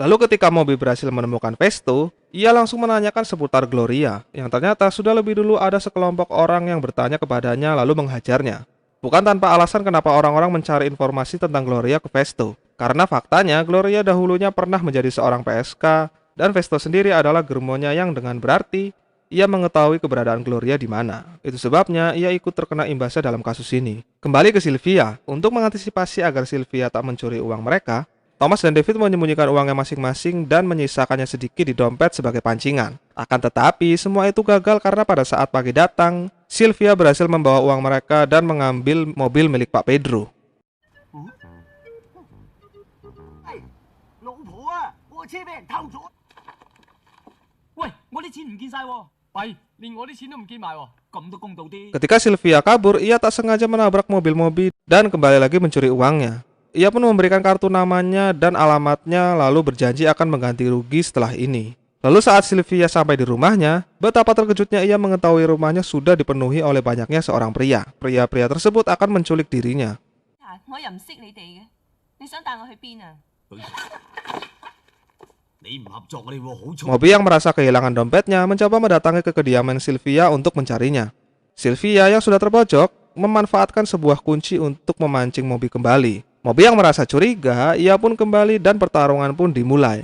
Lalu ketika Moby berhasil menemukan Festo, ia langsung menanyakan seputar Gloria, yang ternyata sudah lebih dulu ada sekelompok orang yang bertanya kepadanya lalu menghajarnya. Bukan tanpa alasan kenapa orang-orang mencari informasi tentang Gloria ke Festo. Karena faktanya Gloria dahulunya pernah menjadi seorang PSK, dan Festo sendiri adalah germonya yang dengan berarti ia mengetahui keberadaan Gloria di mana. Itu sebabnya ia ikut terkena imbasnya dalam kasus ini. Kembali ke Sylvia, untuk mengantisipasi agar Sylvia tak mencuri uang mereka, Thomas dan David menyembunyikan uangnya masing-masing dan menyisakannya sedikit di dompet sebagai pancingan. Akan tetapi, semua itu gagal karena pada saat pagi datang, Sylvia berhasil membawa uang mereka dan mengambil mobil milik Pak Pedro. 老婆啊，我車俾人偷咗。喂，我啲錢唔見晒喎，弊，連我啲錢都唔見埋喎，咁都公道啲。 Ketika Sylvia kabur, ia tak sengaja menabrak mobil Moby dan kembali lagi mencuri uangnya. Ia pun memberikan kartu namanya dan alamatnya lalu berjanji akan mengganti rugi setelah ini. Lalu saat Sylvia sampai di rumahnya, betapa terkejutnya ia mengetahui rumahnya sudah dipenuhi oleh banyaknya seorang pria. Pria-pria tersebut akan menculik dirinya. 我又唔識你哋嘅，你想帶我去邊啊？ 你唔合作我哋會好重。 Moby yang merasa kehilangan dompetnya mencoba mendatangi ke kediaman Sylvia untuk mencarinya. Sylvia yang sudah terpojok memanfaatkan sebuah kunci untuk memancing Moby kembali. Moby yang merasa curiga, ia pun kembali dan pertarungan pun dimulai.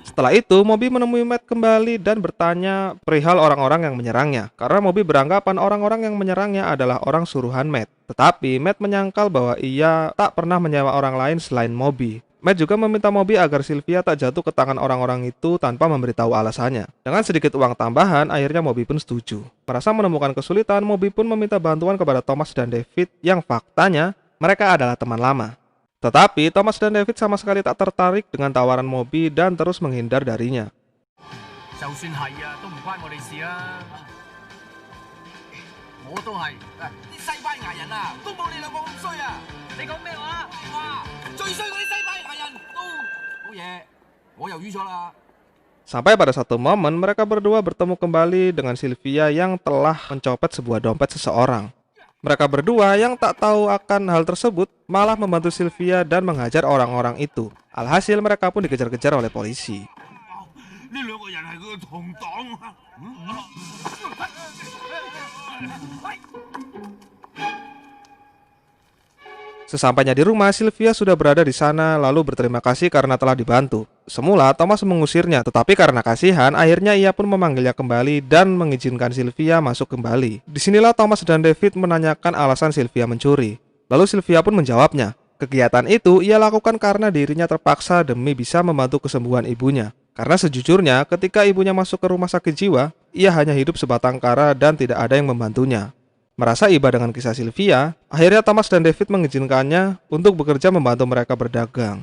Setelah itu, Moby menemui Matt kembali dan bertanya perihal orang-orang yang menyerangnya. Karena Moby beranggapan orang-orang yang menyerangnya adalah orang suruhan Matt. Tetapi Matt menyangkal bahwa ia tak pernah menyewa orang lain selain Moby. Matt juga meminta Moby agar Sylvia tak jatuh ke tangan orang-orang itu tanpa memberitahu alasannya. Dengan sedikit uang tambahan, akhirnya Moby pun setuju. Merasa menemukan kesulitan, Moby pun meminta bantuan kepada Thomas dan David yang faktanya mereka adalah teman lama. Tetapi Thomas dan David sama sekali tak tertarik dengan tawaran Moby dan terus menghindar darinya. 就算係啊，都唔關我哋事啊。我都係，啲西班牙人啊，都冇你兩個咁衰啊！你講咩話？哇，最衰嗰啲西班牙人都好嘢，我又淤咗啦。 Sampai pada satu momen mereka berdua bertemu kembali dengan Sylvia yang telah mencopet sebuah dompet seseorang. Mereka berdua yang tak tahu akan hal tersebut malah membantu Sylvia dan menghajar orang-orang itu. Alhasil mereka pun dikejar-kejar oleh polisi. 呢兩個人係佢嘅同黨啊！ Sesampainya di rumah, Sylvia sudah berada di sana lalu berterima kasih karena telah dibantu. Semula Thomas mengusirnya, tetapi karena kasihan, akhirnya ia pun memanggilnya kembali dan mengizinkan Sylvia masuk kembali. Disinilah Thomas dan David menanyakan alasan Sylvia mencuri. Lalu Sylvia pun menjawabnya. Kegiatan itu ia lakukan karena dirinya terpaksa demi bisa membantu kesembuhan ibunya. Karena sejujurnya, ketika ibunya masuk ke rumah sakit jiwa, ia hanya hidup sebatang kara dan tidak ada yang membantunya. Merasa iba dengan kisah Sylvia, akhirnya Thomas dan David mengizinkannya untuk bekerja membantu mereka berdagang.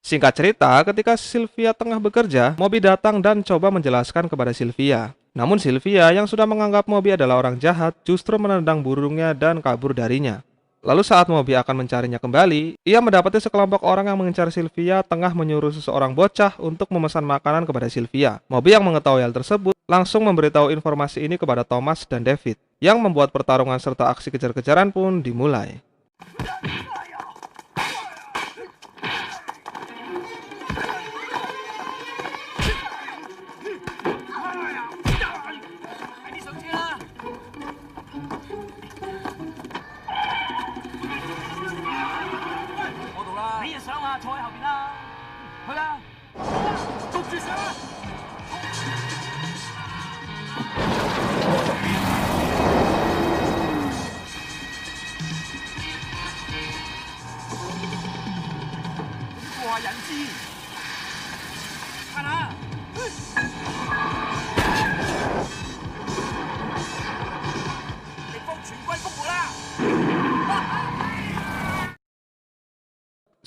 Singkat cerita, ketika Sylvia tengah bekerja, Moby datang dan coba menjelaskan kepada Sylvia. Namun Sylvia yang sudah menganggap Moby adalah orang jahat justru menendang burungnya dan kabur darinya. Lalu saat Moby akan mencarinya kembali, ia mendapati sekelompok orang yang mengincar Sylvia tengah menyuruh seseorang bocah untuk memesan makanan kepada Sylvia. Moby yang mengetahui hal tersebut langsung memberitahu informasi ini kepada Thomas dan David, yang membuat pertarungan serta aksi kejar-kejaran pun dimulai.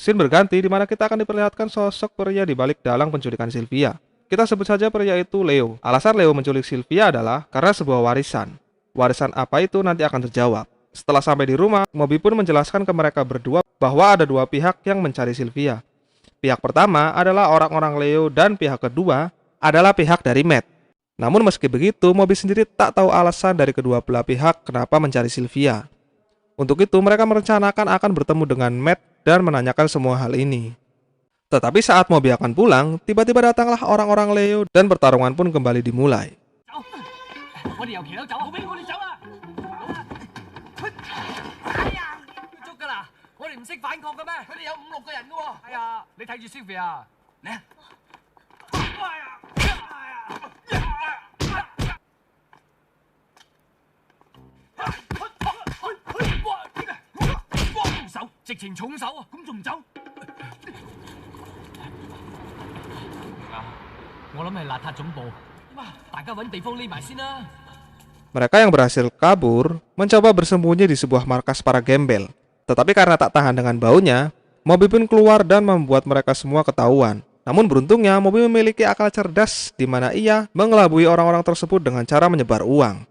Scene berganti di mana kita akan diperlihatkan sosok pria di balik dalang penculikan Sylvia. Kita sebut saja pria itu Leo. Alasan Leo menculik Sylvia adalah karena sebuah warisan. Warisan apa itu nanti akan terjawab. Setelah sampai di rumah, Moby pun menjelaskan ke mereka berdua bahwa ada dua pihak yang mencari Sylvia. Pihak pertama adalah orang-orang Leo dan pihak kedua adalah pihak dari Matt. Namun meski begitu, Moby sendiri tak tahu alasan dari kedua belah pihak kenapa mencari Sylvia. Untuk itu, mereka merencanakan akan bertemu dengan Matt dan menanyakan semua hal ini. Tetapi saat Moby akan pulang, tiba-tiba datanglah orang-orang Leo dan pertarungan pun kembali dimulai. 走，我哋由騎樓走啊！俾我哋走啦！哎呀，捉㗎啦！我哋唔識反抗嘅咩？佢哋有5、6個人嘅喎。係啊，你睇住 Sylvia 啊！嚟啊！哎呀！重手，直情重手啊！咁仲唔走？我諗係邋遢總部。大家揾地方匿埋先啦。 Mereka yang berhasil kabur mencoba bersembunyi di sebuah markas para gembel. Tetapi karena tak tahan dengan baunya, Moby pun keluar dan membuat mereka semua ketahuan. Namun beruntungnya Moby memiliki akal cerdas di mana ia mengelabui orang-orang tersebut dengan cara menyebar uang.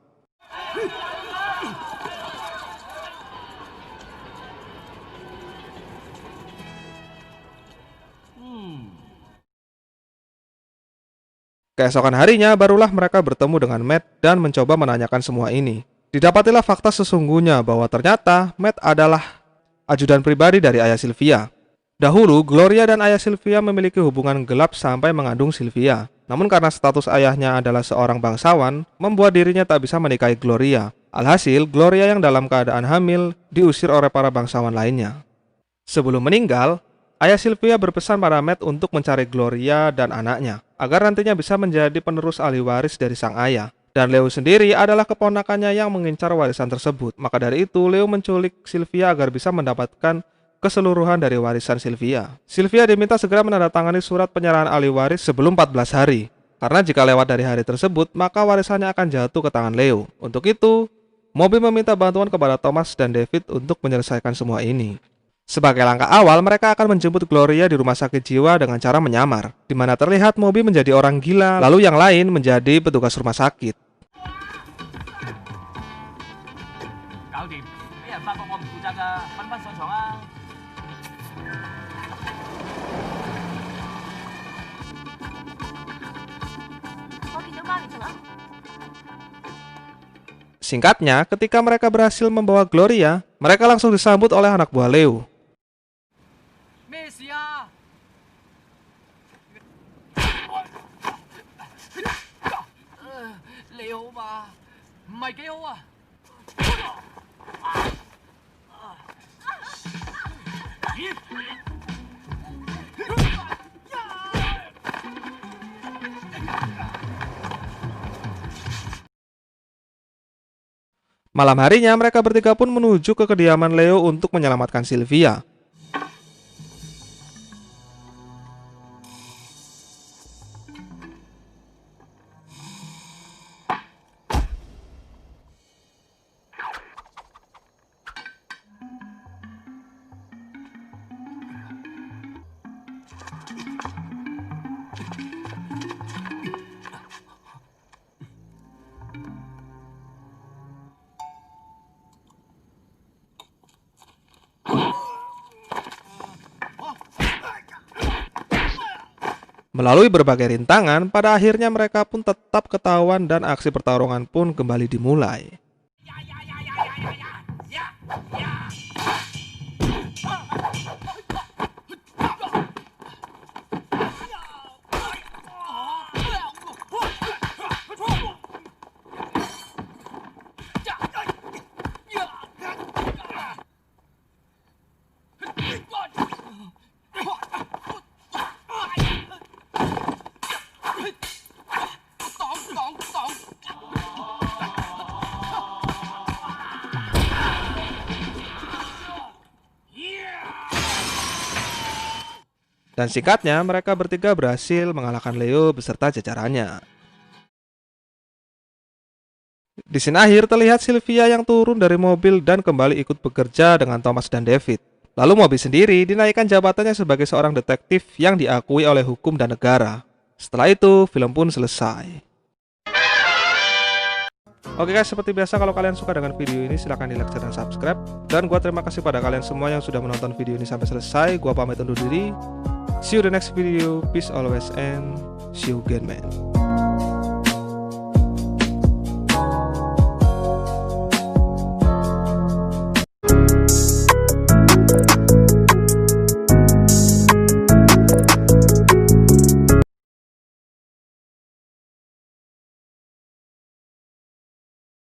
Keesokan harinya barulah mereka bertemu dengan Matt dan mencoba menanyakan semua ini. Didapatilah fakta sesungguhnya bahwa ternyata Matt adalah ajudan pribadi dari ayah Sylvia. Dahulu, Gloria dan ayah Sylvia memiliki hubungan gelap sampai mengandung Sylvia. Namun karena status ayahnya adalah seorang bangsawan, membuat dirinya tak bisa menikahi Gloria. Alhasil, Gloria yang dalam keadaan hamil diusir oleh para bangsawan lainnya. Sebelum meninggal, ayah Sylvia berpesan pada Matt untuk mencari Gloria dan anaknya, agar nantinya bisa menjadi penerus ahli waris dari sang ayah. Dan Leo sendiri adalah keponakannya yang mengincar warisan tersebut. Maka dari itu, Leo menculik Sylvia agar bisa mendapatkan keseluruhan dari warisan Sylvia. Sylvia diminta segera menandatangani surat penyerahan ahli waris sebelum 14 hari. Karena jika lewat dari hari tersebut, maka warisannya akan jatuh ke tangan Leo. Untuk itu, Moby meminta bantuan kepada Thomas dan David untuk menyelesaikan semua ini. Sebagai langkah awal, mereka akan menjemput Gloria di rumah sakit jiwa dengan cara menyamar, di mana terlihat Moby menjadi orang gila, lalu yang lain menjadi petugas rumah sakit. 搞掂，俾人發覺我唔負責㗎，瞓返上床啊！ 我見到媽咪同阿 Singkatnya, ketika mereka berhasil membawa Gloria, mereka langsung disambut oleh anak buah Leo. 咩事啊？你好嘛？唔係幾好啊！ Malam harinya, mereka bertiga pun menuju ke kediaman Leo untuk menyelamatkan Sylvia. Melalui berbagai rintangan, pada akhirnya mereka pun tetap ketahuan dan aksi pertarungan pun kembali dimulai. Dan singkatnya, mereka bertiga berhasil mengalahkan Leo beserta jajarannya. Di scene akhir terlihat Sylvia yang turun dari mobil dan kembali ikut bekerja dengan Thomas dan David. Lalu Moby sendiri dinaikkan jabatannya sebagai seorang detektif yang diakui oleh hukum dan negara. Setelah itu, film pun selesai. Oke guys, seperti biasa kalau kalian suka dengan video ini silahkan di like dan subscribe. Dan gua terima kasih pada kalian semua yang sudah menonton video ini sampai selesai. Gua pamit undur diri. See you the next video. Peace always and see you again man.